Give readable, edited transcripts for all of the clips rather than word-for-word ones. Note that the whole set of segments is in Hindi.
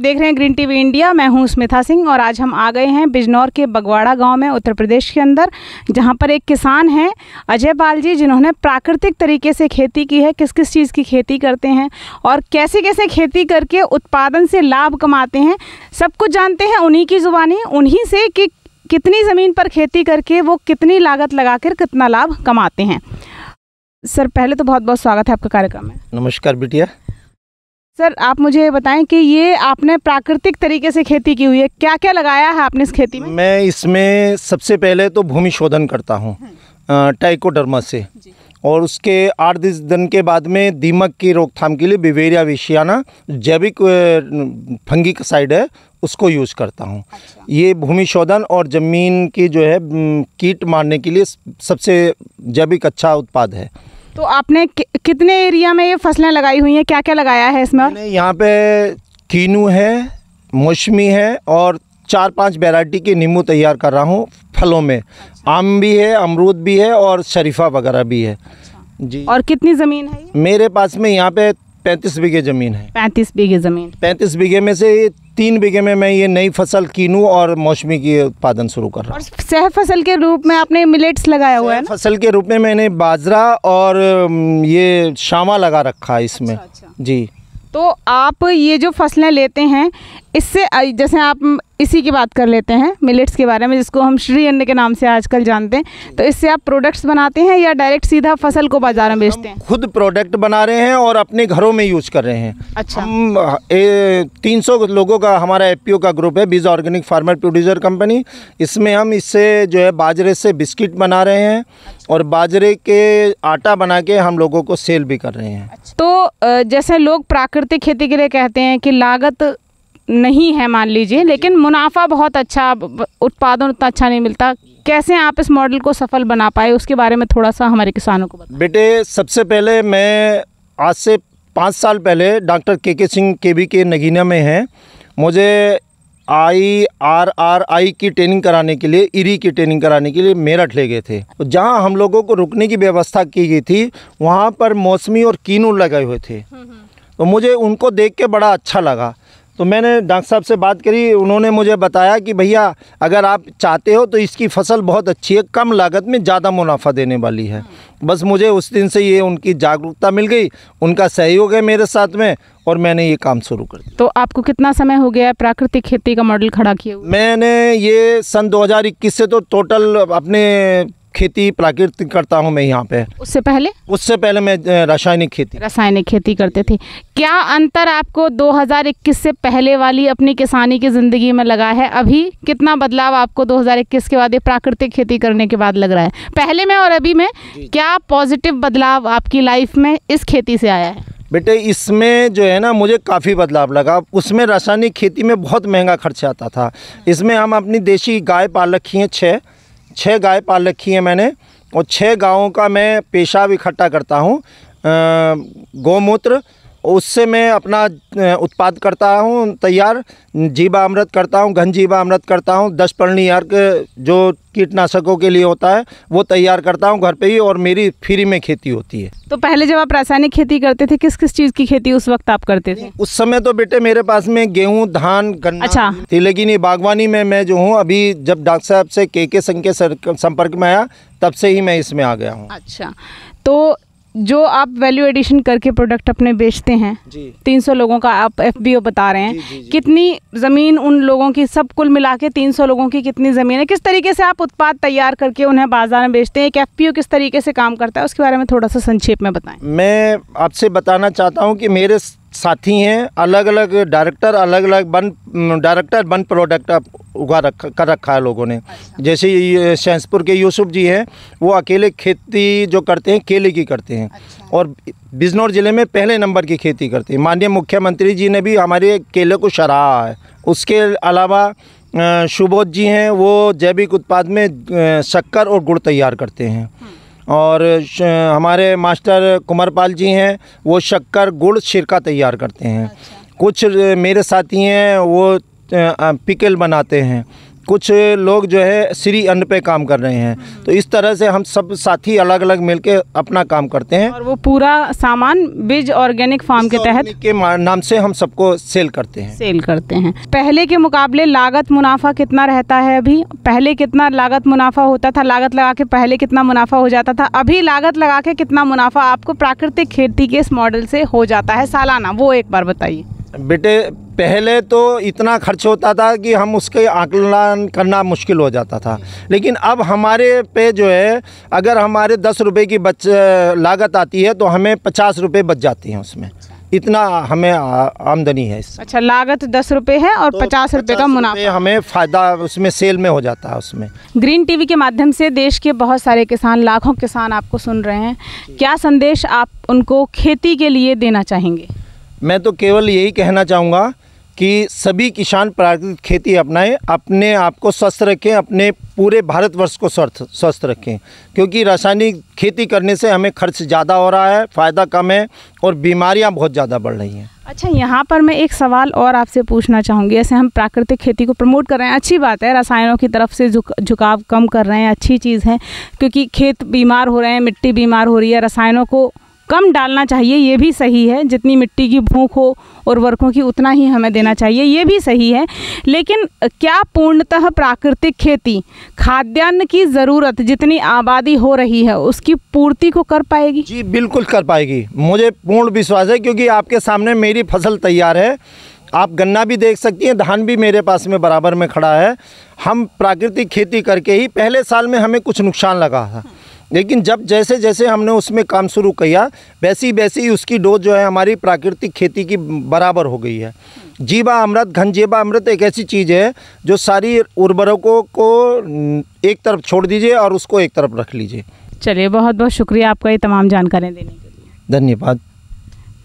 देख रहे हैं ग्रीन टीवी इंडिया। मैं हूं स्मिता सिंह और आज हम आ गए हैं बिजनौर के बगवाड़ा गांव में, उत्तर प्रदेश के अंदर, जहां पर एक किसान हैं अजय पाल जी, जिन्होंने प्राकृतिक तरीके से खेती की है। किस किस चीज़ की खेती करते हैं और कैसे कैसे खेती करके उत्पादन से लाभ कमाते हैं, सब कुछ जानते हैं उन्हीं की ज़ुबानी, उन्हीं से कि कितनी ज़मीन पर खेती करके वो कितनी लागत लगाकर कितना लाभ कमाते हैं। सर, पहले तो बहुत बहुत स्वागत है आपका कार्यक्रम में। नमस्कार बिटिया। सर, आप मुझे बताएं कि ये आपने प्राकृतिक तरीके से खेती की हुई है, क्या क्या लगाया है आपने इस खेती में? मैं इसमें सबसे पहले तो भूमि शोधन करता हूँ ट्राइकोडर्मा से, और उसके 8-10 दिन के बाद में दीमक की रोकथाम के लिए बिवेरिया विशियाना जैविक फंगिसाइड है, उसको यूज़ करता हूँ। अच्छा। ये भूमि शोधन और ज़मीन की जो है कीट मारने के लिए सबसे जैविक अच्छा उत्पाद है। तो आपने कितने एरिया में ये फसलें लगाई हुई हैं, क्या क्या लगाया है इसमें? यहाँ पे कीनू है, मौसमी है और 4-5 वैरायटी के नींबू तैयार कर रहा हूँ फलों में। अच्छा। आम भी है, अमरूद भी है और शरीफा वगैरह भी है। अच्छा। जी। और कितनी ज़मीन है ये? मेरे पास में यहाँ पे 35 बीघे ज़मीन है। 35 बीघे ज़मीन। 35 बीघे में से 3 बीघे में मैं ये नई फसल कीनू और मौसमी की उत्पादन शुरू कर रहा हूँ। और सह फसल के रूप में आपने मिलेट्स लगाया हुआ है ना? फसल के रूप में मैंने बाजरा और ये शामा लगा रखा है इसमें। अच्छा। जी। तो आप ये जो फसलें लेते हैं, इससे जैसे आप इसी की बात कर लेते हैं मिलेट्स के बारे में, जिसको हम श्री अन्न के नाम से आजकल जानते हैं, तो इससे आप प्रोडक्ट्स बनाते हैं या डायरेक्ट सीधा फसल को बाजार में बेचते हैं? खुद प्रोडक्ट बना रहे हैं और अपने घरों में यूज कर रहे हैं। अच्छा। हम 300 लोगों का हमारा एफपीओ का ग्रुप है, बीज ऑर्गेनिक फार्मर प्रोड्यूसर कंपनी। इसमें हम इससे जो है बाजरे से बिस्किट बना रहे हैं। अच्छा। और बाजरे के आटा बना के हम लोगों को सेल भी कर रहे हैं। अच्छा। तो जैसे लोग प्राकृतिक खेती के लिए कहते हैं कि लागत नहीं है मान लीजिए, लेकिन मुनाफा बहुत अच्छा, उत्पादन उतना अच्छा नहीं मिलता, कैसे आप इस मॉडल को सफल बना पाए, उसके बारे में थोड़ा सा हमारे किसानों को बताएं। बेटे, सबसे पहले मैं आज से 5 साल पहले डॉक्टर के सिंह केवी के नगीना में हैं, मुझे IRRI की ट्रेनिंग कराने के लिए, इरी की ट्रेनिंग कराने के लिए मेरठ ले गए थे। तो जहाँ हम लोगों को रुकने की व्यवस्था की गई थी, वहाँ पर मौसमी और कीनू लगे हुए थे। तो मुझे उनको देख के बड़ा अच्छा लगा। तो मैंने डॉक्टर साहब से बात करी, उन्होंने मुझे बताया कि भैया अगर आप चाहते हो तो इसकी फसल बहुत अच्छी है, कम लागत में ज़्यादा मुनाफा देने वाली है। बस मुझे उस दिन से ये उनकी जागरूकता मिल गई, उनका सहयोग है मेरे साथ में, और मैंने ये काम शुरू कर दिया। तो आपको कितना समय हो गया प्राकृतिक खेती का मॉडल खड़ा किए हुए? मैंने ये सन 2021 से तो टोटल अपने खेती प्राकृतिक करता हूँ मैं यहाँ पे। उससे पहले मैं रासायनिक खेती करते थे। क्या अंतर आपको 2021 से पहले वाली अपनी किसानी की ज़िंदगी में लगा है? अभी कितना बदलाव आपको 2021 के बाद ये प्राकृतिक खेती करने के बाद लग रहा है, पहले में और अभी में? क्या पॉजिटिव बदलाव आपकी लाइफ में इस खेती से आया है? बेटे, इसमें जो है ना, मुझे काफ़ी बदलाव लगा। उसमें रासायनिक खेती में बहुत महंगा खर्चा आता था। इसमें हम अपनी देशी गाय पाल रखी हैं, 6 गाय पाल रखी हैं मैंने, और 6 गायों का मैं पेशाब इकट्ठा करता हूँ, गौमूत्र, उससे मैं अपना उत्पाद करता हूँ तैयार। जीवा अमृत करता हूँ, घन जीवा अमृत करता हूँ, 10 पर्णी अर्क जो कीटनाशकों के लिए होता है वो तैयार करता हूँ घर पे ही, और मेरी फ्री में खेती होती है। तो पहले जब आप रासायनिक खेती करते थे, किस किस चीज़ की खेती उस वक्त आप करते थे? उस समय तो बेटे मेरे पास में गेहूँ, धान, गन्ना। अच्छा। थी, लेकिन ये बागवानी में मैं जो हूँ अभी, जब डॉक्टर साहब से के संघ के संपर्क में आया, तब से ही मैं इसमें आ गया हूँ। अच्छा। तो जो आप वैल्यू एडिशन करके प्रोडक्ट अपने बेचते हैं, 300 लोगों का आप FBO बता रहे हैं, जी। कितनी ज़मीन उन लोगों की, सब कुल मिला के 300 लोगों की कितनी ज़मीन है? किस तरीके से आप उत्पाद तैयार करके उन्हें बाजार में बेचते हैं? एक FBO किस तरीके से काम करता है, उसके बारे में थोड़ा सा संक्षेप में बताएं। मैं आपसे बताना चाहता हूँ कि मेरे साथी हैं, अलग अलग डायरेक्टर, अलग अलग वन प्रोडक्ट कर रखा है लोगों ने। अच्छा। जैसे शहसपुर के यूसुफ जी हैं, वो अकेले खेती जो करते हैं केले की करते हैं। अच्छा। और बिजनौर ज़िले में पहले नंबर की खेती करते हैं। माननीय मुख्यमंत्री जी ने भी हमारे केले को सराहा है। उसके अलावा सुबोध जी हैं, वो जैविक उत्पाद में शक्कर और गुड़ तैयार करते हैं। और हमारे मास्टर कुमारपाल जी हैं, वो शक्कर गुड़ सिरका तैयार करते हैं। अच्छा। कुछ मेरे साथी हैं, वो पिकल बनाते हैं। कुछ लोग जो है श्री अन्न पे काम कर रहे हैं। तो इस तरह से हम सब साथी अलग अलग मिलके अपना काम करते हैं और वो पूरा सामान बिज ऑर्गेनिक फार्म के तहत के नाम से हम सबको सेल करते हैं। पहले के मुकाबले लागत मुनाफा कितना रहता है अभी? पहले कितना लागत मुनाफा होता था? लागत लगा के पहले कितना मुनाफा हो जाता था? अभी लागत लगा के कितना मुनाफा आपको प्राकृतिक खेती के इस मॉडल से हो जाता है सालाना, वो एक बार बताइए। बेटे पहले तो इतना खर्च होता था कि हम उसके आकलन करना मुश्किल हो जाता था, लेकिन अब हमारे पे जो है अगर हमारे 10 रुपये की लागत आती है तो हमें 50 रुपये बच जाती हैं उसमें, इतना हमें आमदनी है इससे। अच्छा, लागत 10 रुपये है और तो 50 रुपये का मुनाफा, हमें फ़ायदा उसमें सेल में हो जाता है उसमें। ग्रीन टीवी के माध्यम से देश के बहुत सारे किसान, लाखों किसान आपको सुन रहे हैं, क्या संदेश आप उनको खेती के लिए देना चाहेंगे? मैं तो केवल यही कहना चाहूँगा कि सभी किसान प्राकृतिक खेती अपनाएं, अपने आप को स्वस्थ रखें, अपने पूरे भारतवर्ष को स्वस्थ रखें, क्योंकि रासायनिक खेती करने से हमें खर्च ज़्यादा हो रहा है, फ़ायदा कम है और बीमारियां बहुत ज़्यादा बढ़ रही हैं। अच्छा, यहाँ पर मैं एक सवाल और आपसे पूछना चाहूँगी। ऐसे हम प्राकृतिक खेती को प्रमोट कर रहे हैं, अच्छी बात है, रसायनों की तरफ से झुकाव कम कर रहे हैं, अच्छी चीज़ है, क्योंकि खेत बीमार हो रहे हैं, मिट्टी बीमार हो रही है, रसायनों को कम डालना चाहिए, ये भी सही है। जितनी मिट्टी की भूख हो उर्वरकों की उतना ही हमें देना चाहिए, ये भी सही है। लेकिन क्या पूर्णतः प्राकृतिक खेती खाद्यान्न की ज़रूरत जितनी आबादी हो रही है उसकी पूर्ति को कर पाएगी? जी बिल्कुल कर पाएगी, मुझे पूर्ण विश्वास है, क्योंकि आपके सामने मेरी फसल तैयार है। आप गन्ना भी देख सकती हैं, धान भी मेरे पास में बराबर में खड़ा है। हम प्राकृतिक खेती करके ही पहले साल में हमें कुछ नुकसान लगा था, लेकिन जब जैसे जैसे हमने उसमें काम शुरू किया वैसी वैसी उसकी डोज जो है हमारी प्राकृतिक खेती की बराबर हो गई है। जीवा अमृत, घन जीवा अमृत एक ऐसी चीज़ है जो सारी उर्वरकों को एक तरफ छोड़ दीजिए और उसको एक तरफ रख लीजिए। चलिए, बहुत बहुत शुक्रिया आपका ये तमाम जानकारी देने के लिए। धन्यवाद।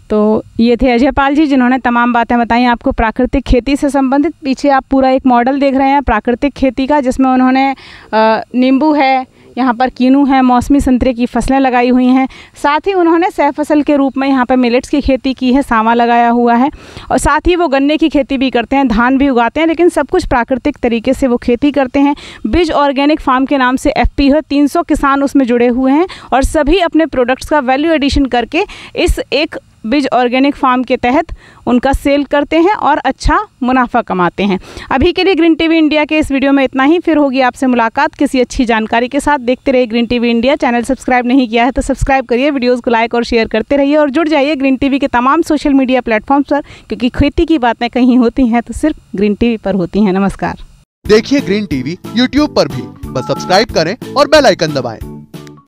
तो ये थे अजय पाल जी, जिन्होंने तमाम बातें बताई आपको प्राकृतिक खेती से संबंधित। पीछे आप पूरा एक मॉडल देख रहे हैं प्राकृतिक खेती का, जिसमें उन्होंने नींबू है, यहाँ पर कीनू है, मौसमी संतरे की फसलें लगाई हुई हैं, साथ ही उन्होंने सह फसल के रूप में यहाँ पर मिलेट्स की खेती की है, सामा लगाया हुआ है, और साथ ही वो गन्ने की खेती भी करते हैं, धान भी उगाते हैं, लेकिन सब कुछ प्राकृतिक तरीके से वो खेती करते हैं। बिज ऑर्गेनिक फार्म के नाम से FP है, 300 किसान उसमें जुड़े हुए हैं और सभी अपने प्रोडक्ट्स का वैल्यू एडिशन करके इस एक बिज ऑर्गेनिक फार्म के तहत उनका सेल करते हैं और अच्छा मुनाफा कमाते हैं। अभी के लिए ग्रीन टीवी इंडिया के इस वीडियो में इतना ही, फिर होगी आपसे मुलाकात किसी अच्छी जानकारी के साथ। देखते रहिए green TV India. Channel subscribe नहीं किया है तो सब्सक्राइब करिए, वीडियोस को लाइक और शेयर करते रहिए और जुड़ जाइए ग्रीन टीवी के तमाम सोशल मीडिया प्लेटफॉर्म्स पर, क्योंकि खेती की बातें कहीं होती हैं तो सिर्फ ग्रीन टीवी पर होती हैं। नमस्कार। देखिए ग्रीन टीवी यूट्यूब पर भी, बस सब्सक्राइब करें और बेल आइकन दबाएं।